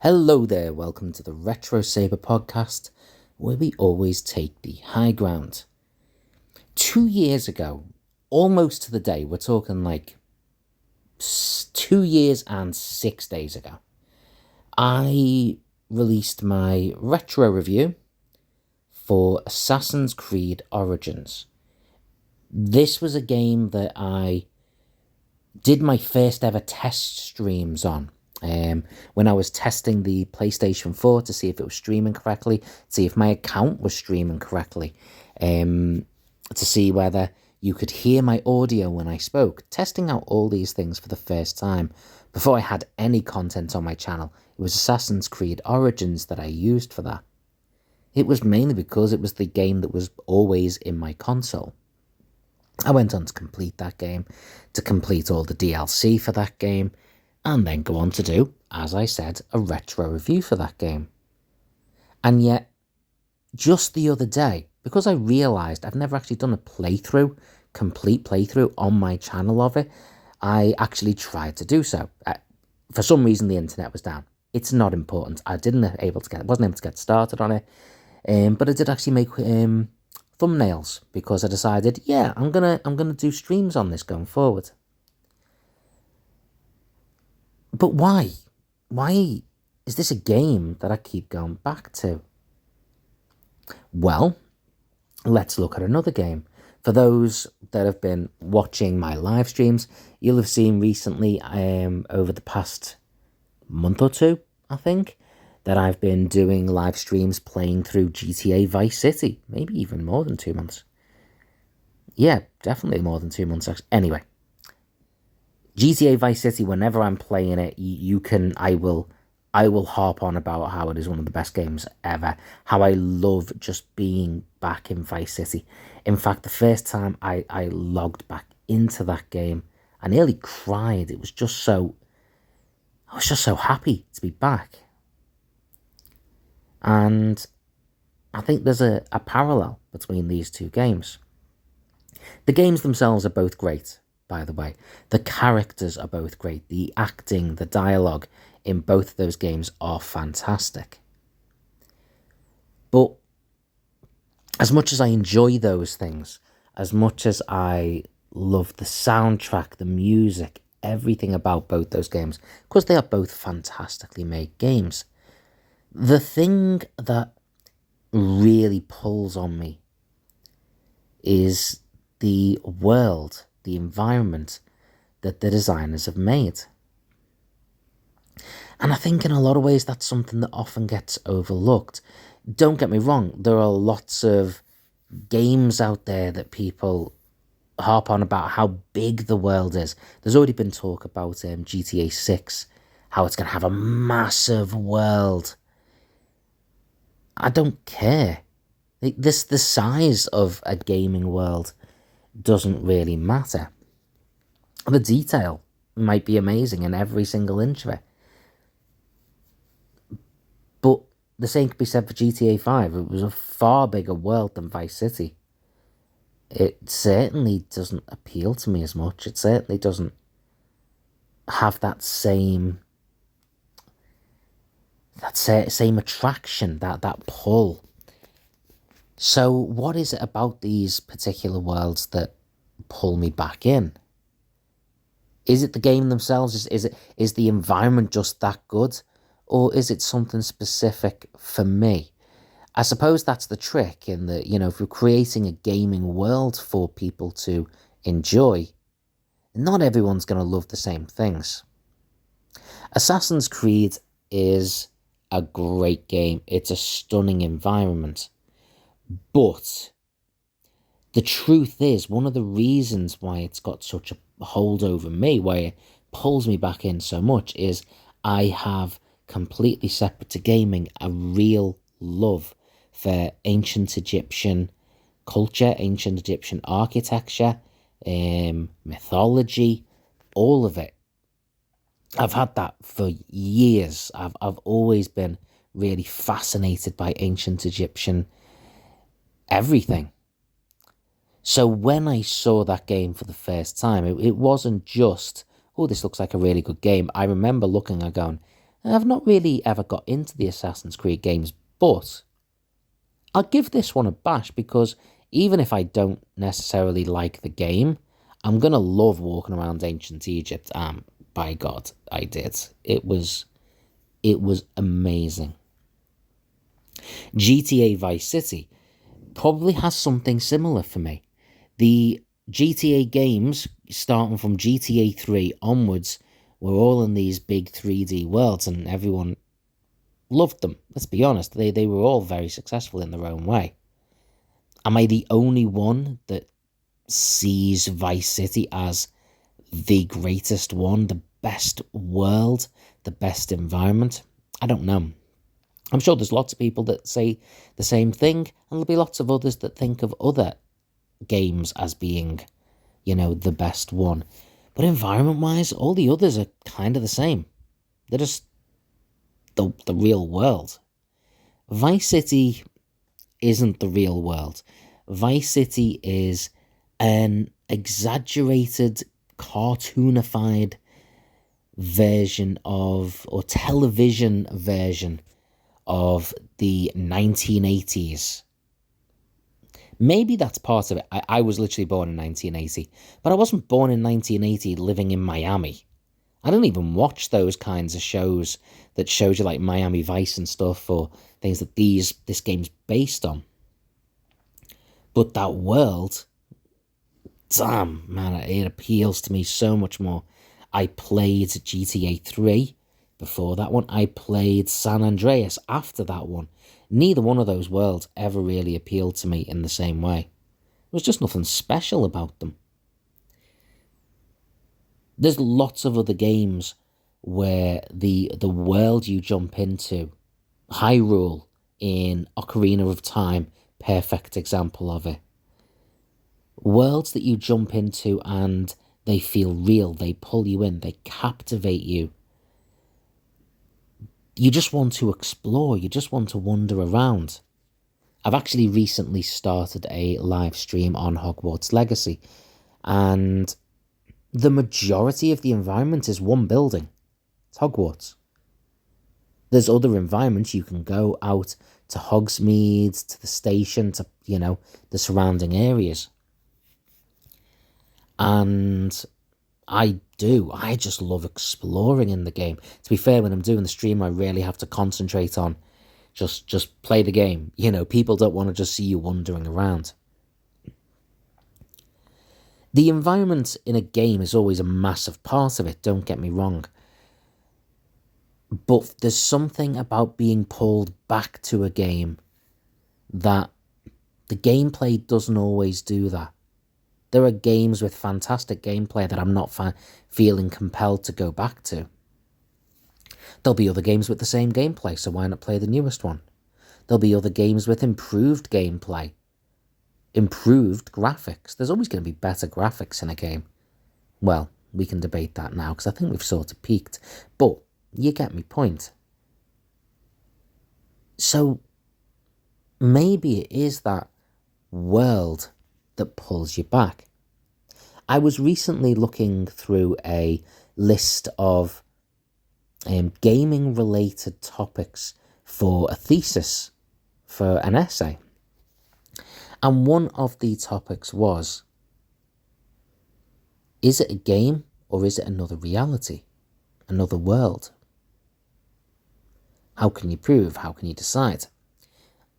Hello there, welcome to the RetroSaber Podcast, where we always take the high ground. 2 years ago, almost to the day, we're talking like 2 years and 6 days ago, I released my retro review for Assassin's Creed Origins. This was a game that I did my first ever test streams on. When I was testing the PlayStation 4 to see if it was streaming correctly, see if my account was streaming correctly, to see whether you could hear my audio when I spoke, testing out all these things for the first time before I had any content on my channel. It was Assassin's Creed Origins that I used for that. It was mainly because it was the game that was always in my console. I went on to complete that game, to complete all the DLC for that game, and then go on to do, as I said, a retro review for that game. And yet, just the other day, because I realised I've never actually done a complete playthrough on my channel of it, I actually tried to do so. For some reason, the internet was down. It's not important. I wasn't able to get started on it, but I did actually make thumbnails because I decided, yeah, I'm gonna do streams on this going forward. But why? Why is this a game that I keep going back to? Well, let's look at another game. For those that have been watching my live streams, you'll have seen recently, over the past month or two, I think, that I've been doing live streams playing through GTA Vice City. Maybe even more than 2 months. Yeah, definitely more than 2 months, actually. Anyway. GTA Vice City, whenever I'm playing it, I will harp on about how it is one of the best games ever, how I love just being back in Vice City. In fact, the first time I logged back into that game, I nearly cried. I was just so happy to be back. And I think there's a parallel between these two games. The games themselves are both great. By the way, the characters are both great. The acting, the dialogue in both of those games are fantastic. But as much as I enjoy those things, as much as I love the soundtrack, the music, everything about both those games, because they are both fantastically made games, the thing that really pulls on me is the world, the environment that the designers have made. And I think in a lot of ways that's something that often gets overlooked. Don't get me wrong, there are lots of games out there that people harp on about how big the world is. There's already been talk about GTA 6, how it's going to have a massive world. I don't care. The size of a gaming world doesn't really matter. The detail might be amazing in every single inch of it. But the same could be said for GTA 5. It was a far bigger world than Vice City. It certainly doesn't appeal to me as much. It certainly doesn't have that same attraction, that pull. So what is it about these particular worlds that pull me back in? Is it the game themselves? Is the environment just that good? Or is it something specific for me? I suppose that's the trick in that, if we're creating a gaming world for people to enjoy, not everyone's going to love the same things. Assassin's Creed is a great game. It's a stunning environment. But the truth is, one of the reasons why it's got such a hold over me, why it pulls me back in so much, is I have, completely separate to gaming, a real love for ancient Egyptian culture, ancient Egyptian architecture, mythology, all of it. I've had that for years. I've always been really fascinated by ancient Egyptian everything. So when I saw that game for the first time, it wasn't just, oh, this looks like a really good game. I remember looking and going, I've not really ever got into the Assassin's Creed games, but I'll give this one a bash because even if I don't necessarily like the game, I'm going to love walking around ancient Egypt. By God, I did. It was amazing. GTA Vice City probably has something similar for me. The GTA games, starting from GTA 3 onwards, were all in these big 3D worlds and everyone loved them. Let's be honest, they were all very successful in their own way. Am I the only one that sees Vice City as the greatest one, the best world, the best environment? I don't know. I'm sure there's lots of people that say the same thing, and there'll be lots of others that think of other games as being, the best one. But environment-wise, all the others are kind of the same. They're just the real world. Vice City isn't the real world. Vice City is an exaggerated, cartoonified version of, or television version of the 1980s. Maybe that's part of it. I was literally born in 1980, but I wasn't born in 1980 living in Miami. I don't even watch those kinds of shows that showed you like Miami Vice and stuff, or things that this game's based on. But that world, damn, man, it appeals to me so much more. I played GTA 3 before that one. I played San Andreas after that one. Neither one of those worlds ever really appealed to me in the same way. There was just nothing special about them. There's lots of other games where the world you jump into, Hyrule in Ocarina of Time, perfect example of it. Worlds that you jump into and they feel real, they pull you in, they captivate you. You just want to explore, you just want to wander around. I've actually recently started a live stream on Hogwarts Legacy, and the majority of the environment is one building. It's Hogwarts. There's other environments. You can go out to Hogsmeade, to the station, to, the surrounding areas. And I just love exploring in the game. To be fair, when I'm doing the stream, I really have to concentrate on just play the game. People don't want to just see you wandering around. The environment in a game is always a massive part of it, don't get me wrong. But there's something about being pulled back to a game that the gameplay doesn't always do that. There are games with fantastic gameplay that I'm not feeling compelled to go back to. There'll be other games with the same gameplay, so why not play the newest one? There'll be other games with improved gameplay, improved graphics. There's always going to be better graphics in a game. Well, we can debate that now, because I think we've sort of peaked. But you get my point. So maybe it is that world that pulls you back. I was recently looking through a list of gaming-related topics for a thesis, for an essay. And one of the topics was, is it a game or is it another reality, another world? How can you prove? How can you decide?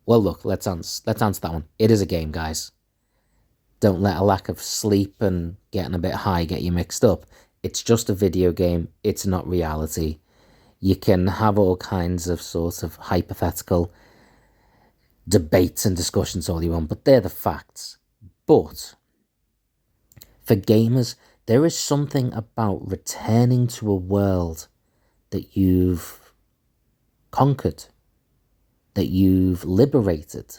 Well, look, let's answer that one. It is a game, guys. Don't let a lack of sleep and getting a bit high get you mixed up. It's just a video game. It's not reality. You can have all kinds of sort of hypothetical debates and discussions all you want, but they're the facts. But for gamers, there is something about returning to a world that you've conquered, that you've liberated,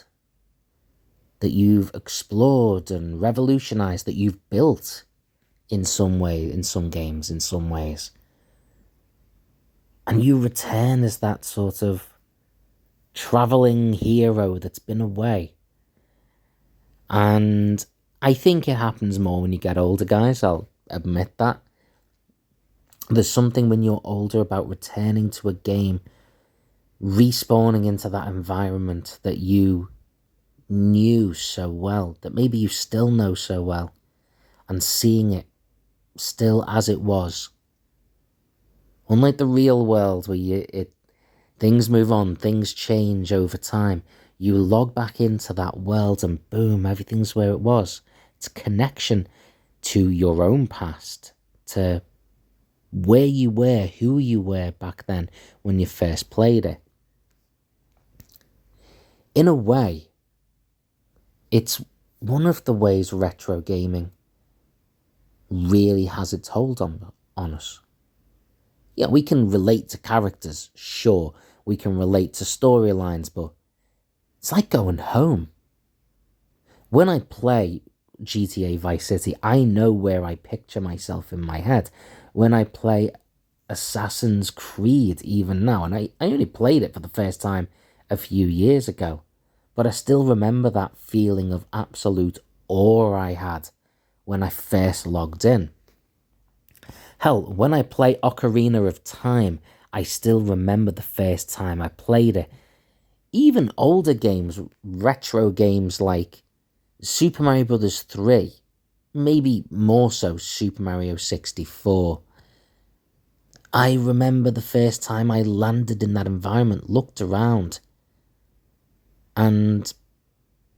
that you've explored and revolutionized, that you've built in some way, in some games, in some ways. And you return as that sort of traveling hero that's been away. And I think it happens more when you get older, guys. I'll admit that. There's something when you're older about returning to a game, respawning into that environment that you knew so well, that maybe you still know so well, and seeing it still as it was. Unlike the real world where things move on, things change over time. You log back into that world and boom, everything's where it was. It's a connection to your own past, to where you were, who you were back then when you first played it. In a way, it's one of the ways retro gaming really has its hold on us. Yeah, we can relate to characters, sure. We can relate to storylines, but it's like going home. When I play GTA Vice City, I know where I picture myself in my head. When I play Assassin's Creed, even now, and I only played it for the first time a few years ago, but I still remember that feeling of absolute awe I had when I first logged in. Hell, when I play Ocarina of Time, I still remember the first time I played it. Even older games, retro games like Super Mario Bros. 3, maybe more so Super Mario 64. I remember the first time I landed in that environment, looked around, and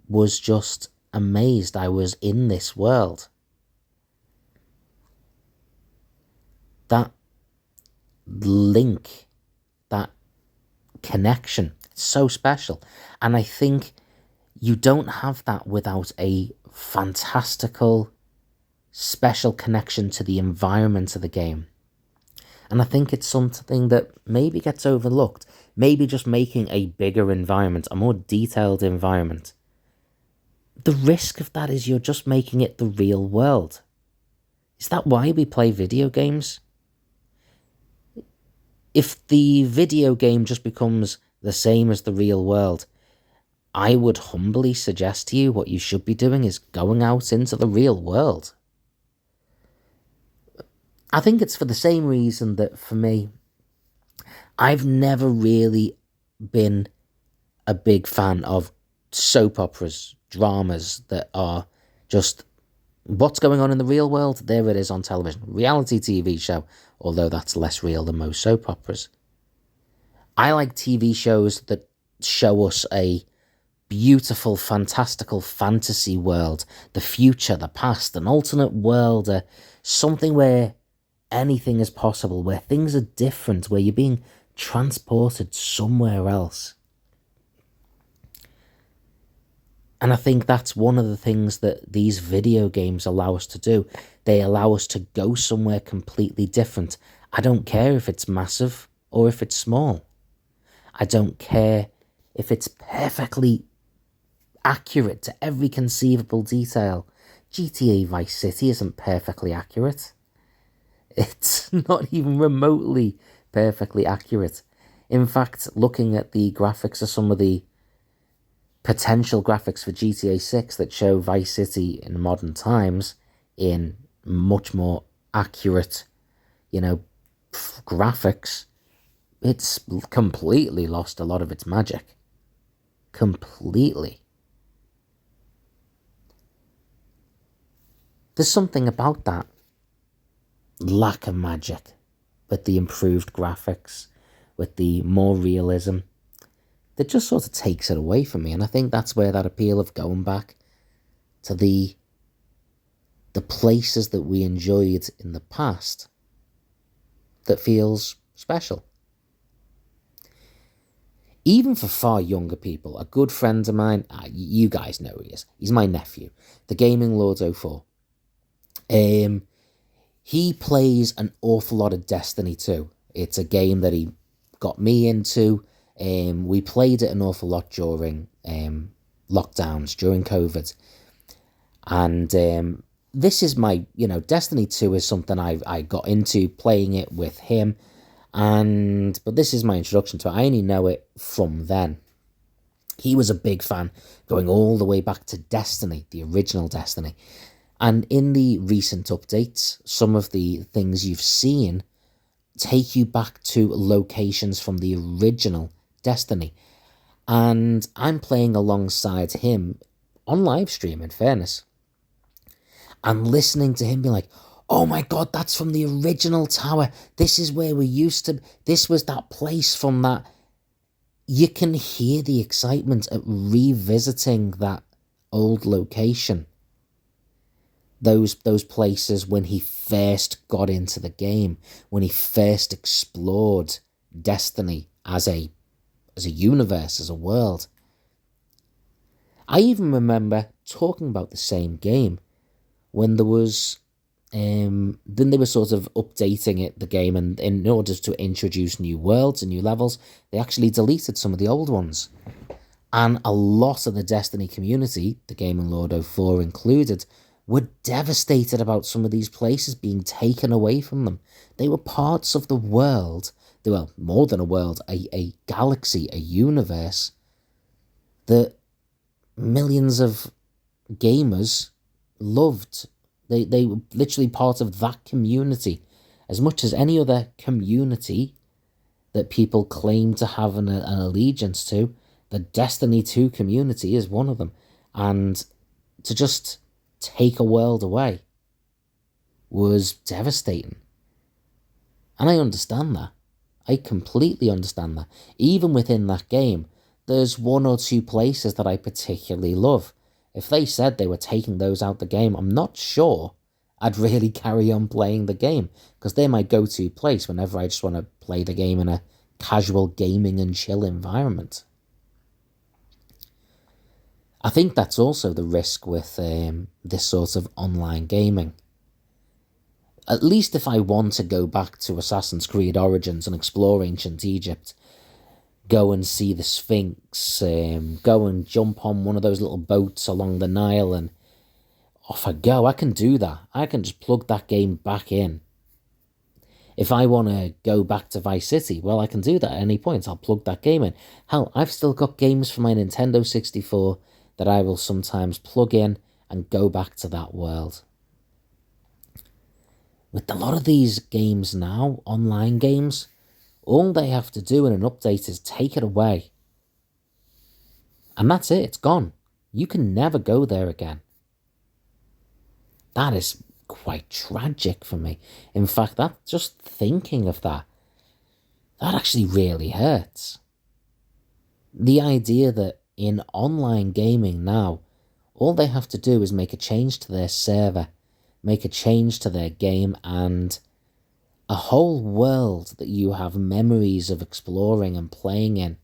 was just amazed I was in this world. That link, that connection, it's so special. And I think you don't have that without a fantastical, special connection to the environment of the game. And I think it's something that maybe gets overlooked. Maybe just making a bigger environment, a more detailed environment. The risk of that is you're just making it the real world. Is that why we play video games? If the video game just becomes the same as the real world, I would humbly suggest to you what you should be doing is going out into the real world. I think it's for the same reason that for me, I've never really been a big fan of soap operas, dramas that are just what's going on in the real world, there it is on television. Reality TV show, although that's less real than most soap operas. I like TV shows that show us a beautiful, fantastical fantasy world, the future, the past, an alternate world, something where anything is possible, where things are different, where you're being transported somewhere else. And I think that's one of the things that these video games allow us to do. They allow us to go somewhere completely different. I don't care if it's massive or if it's small. I don't care if it's perfectly accurate to every conceivable detail. GTA Vice City isn't perfectly accurate. It's not even remotely perfectly accurate. In fact, looking at the graphics of some of the potential graphics for GTA 6 that show Vice City in modern times in much more accurate, graphics, it's completely lost a lot of its magic. Completely. There's something about that lack of magic with the improved graphics, with the more realism, that just sort of takes it away from me. And I think that's where that appeal of going back to the places that we enjoyed in the past that feels special. Even for far younger people, a good friend of mine, you guys know who he is, he's my nephew, the Gaming Lord 04. He plays an awful lot of Destiny 2. It's a game that he got me into. We played it an awful lot during lockdowns, during COVID. And this is my, Destiny 2 is something I got into playing it with him. But this is my introduction to it. I only know it from then. He was a big fan, going all the way back to Destiny, the original Destiny. And in the recent updates, some of the things you've seen take you back to locations from the original Destiny. And I'm playing alongside him on live stream, in fairness. And listening to him be like, oh my God, that's from the original tower. This is where we used to, this was that place from that. You can hear the excitement at revisiting that old location. Those places when he first got into the game, when he first explored Destiny as a universe, as a world. I even remember talking about the same game when there was, then they were sort of updating the game, and in order to introduce new worlds and new levels, they actually deleted some of the old ones. And a lot of the Destiny community, the Gaming Lord 04 included, were devastated about some of these places being taken away from them. They were parts of the world, well, more than a world, a galaxy, a universe, that millions of gamers loved. They were literally part of that community. As much as any other community that people claim to have an allegiance to, the Destiny 2 community is one of them. And to just take a world away was devastating. And I understand that. I completely understand that. Even within that game, there's one or two places that I particularly love. If they said they were taking those out the game, I'm not sure I'd really carry on playing the game, because they're my go-to place whenever I just want to play the game in a casual gaming and chill environment. I think that's also the risk with this sort of online gaming. At least if I want to go back to Assassin's Creed Origins and explore ancient Egypt, go and see the Sphinx, go and jump on one of those little boats along the Nile, and off I go. I can do that. I can just plug that game back in. If I want to go back to Vice City, well, I can do that at any point. I'll plug that game in. Hell, I've still got games for my Nintendo 64 that I will sometimes plug in and go back to that world. With a lot of these games now, online games, all they have to do in an update is take it away. And that's it, it's gone. You can never go there again. That is quite tragic for me. In fact, that just thinking of that actually really hurts. The idea that in online gaming now, all they have to do is make a change to their server, make a change to their game, and a whole world that you have memories of exploring and playing in.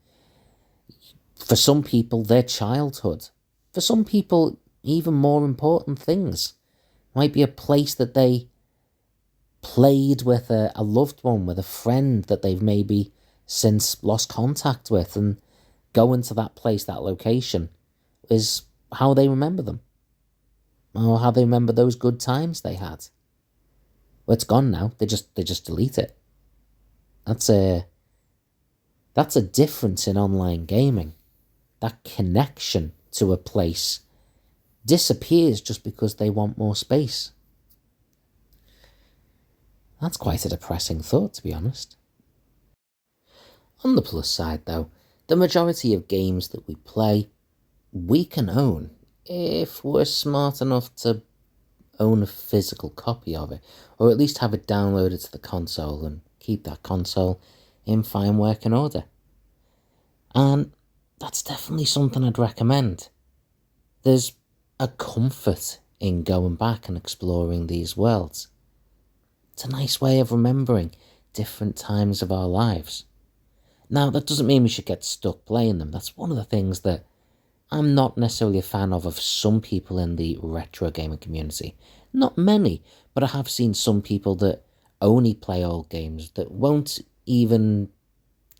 For some people, their childhood. For some people, even more important things. Might be a place that they played with a loved one, with a friend that they've maybe since lost contact with, and going to that place, that location, is how they remember them. Or how they remember those good times they had. Well, it's gone now. They just delete it. That's a difference in online gaming. That connection to a place disappears just because they want more space. That's quite a depressing thought, to be honest. On the plus side, though, the majority of games that we play, we can own if we're smart enough to own a physical copy of it, or at least have it downloaded to the console and keep that console in fine working order. And that's definitely something I'd recommend. There's a comfort in going back and exploring these worlds. It's a nice way of remembering different times of our lives. Now, that doesn't mean we should get stuck playing them. That's one of the things that I'm not necessarily a fan of some people in the retro gaming community. Not many, but I have seen some people that only play old games, that won't even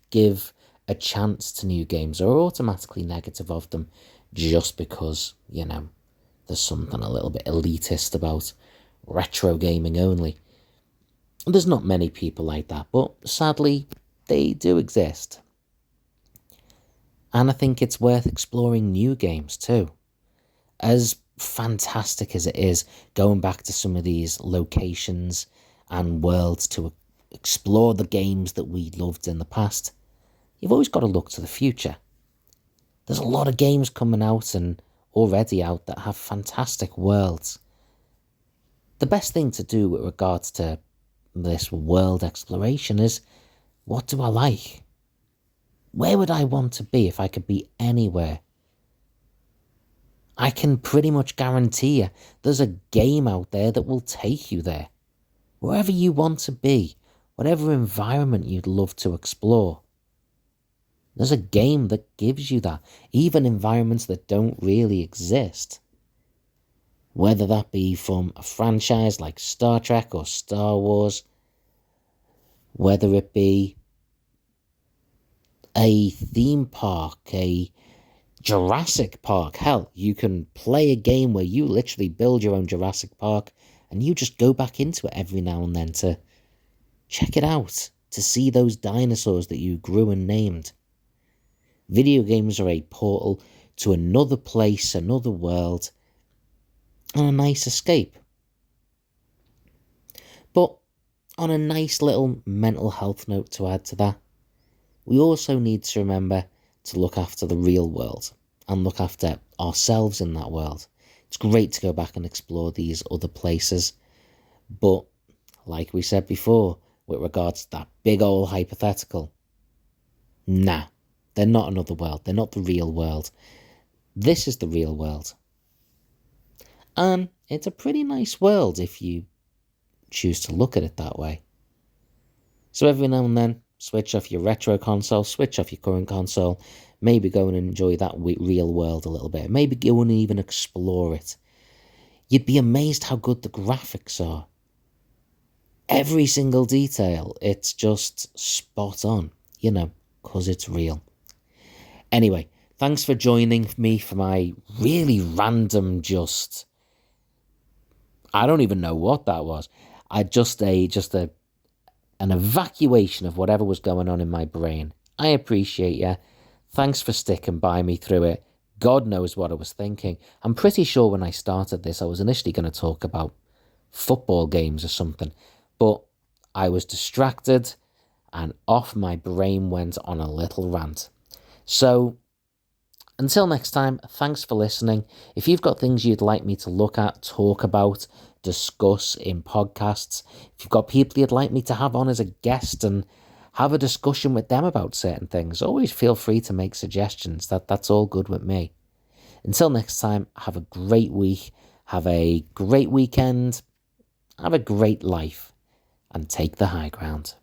give a chance to new games, or are automatically negative of them just because, there's something a little bit elitist about retro gaming only. There's not many people like that, but sadly, they do exist. And I think it's worth exploring new games too. As fantastic as it is, going back to some of these locations and worlds to explore the games that we loved in the past, you've always got to look to the future. There's a lot of games coming out and already out that have fantastic worlds. The best thing to do with regards to this world exploration is, what do I like? Where would I want to be if I could be anywhere? I can pretty much guarantee you there's a game out there that will take you there. Wherever you want to be, whatever environment you'd love to explore. There's a game that gives you that, even environments that don't really exist. Whether that be from a franchise like Star Trek or Star Wars, whether it be a theme park, a Jurassic Park. Hell, you can play a game where you literally build your own Jurassic Park and you just go back into it every now and then to check it out, to see those dinosaurs that you grew and named. Video games are a portal to another place, another world, and a nice escape. But on a nice little mental health note to add to that, we also need to remember to look after the real world and look after ourselves in that world. It's great to go back and explore these other places, but like we said before, with regards to that big old hypothetical, nah, they're not another world. They're not the real world. This is the real world. And it's a pretty nice world if you choose to look at it that way. So every now and then, switch off your retro console, switch off your current console, maybe go and enjoy that real world a little bit. Maybe go and even explore it. You'd be amazed how good the graphics are. Every single detail, it's just spot on, because it's real. Anyway, thanks for joining me for my really random I don't even know what that was. An evacuation of whatever was going on in my brain. I appreciate you. Thanks for sticking by me through it. God knows what I was thinking. I'm pretty sure when I started this, I was initially going to talk about football games or something, but I was distracted and off my brain went on a little rant. So, until next time, thanks for listening. If you've got things you'd like me to look at, talk about, discuss in podcasts, if you've got people you'd like me to have on as a guest and have a discussion with them about certain things, always feel free to make suggestions. That's all good with me. Until next time, have a great week, have a great weekend, have a great life, and take the high ground.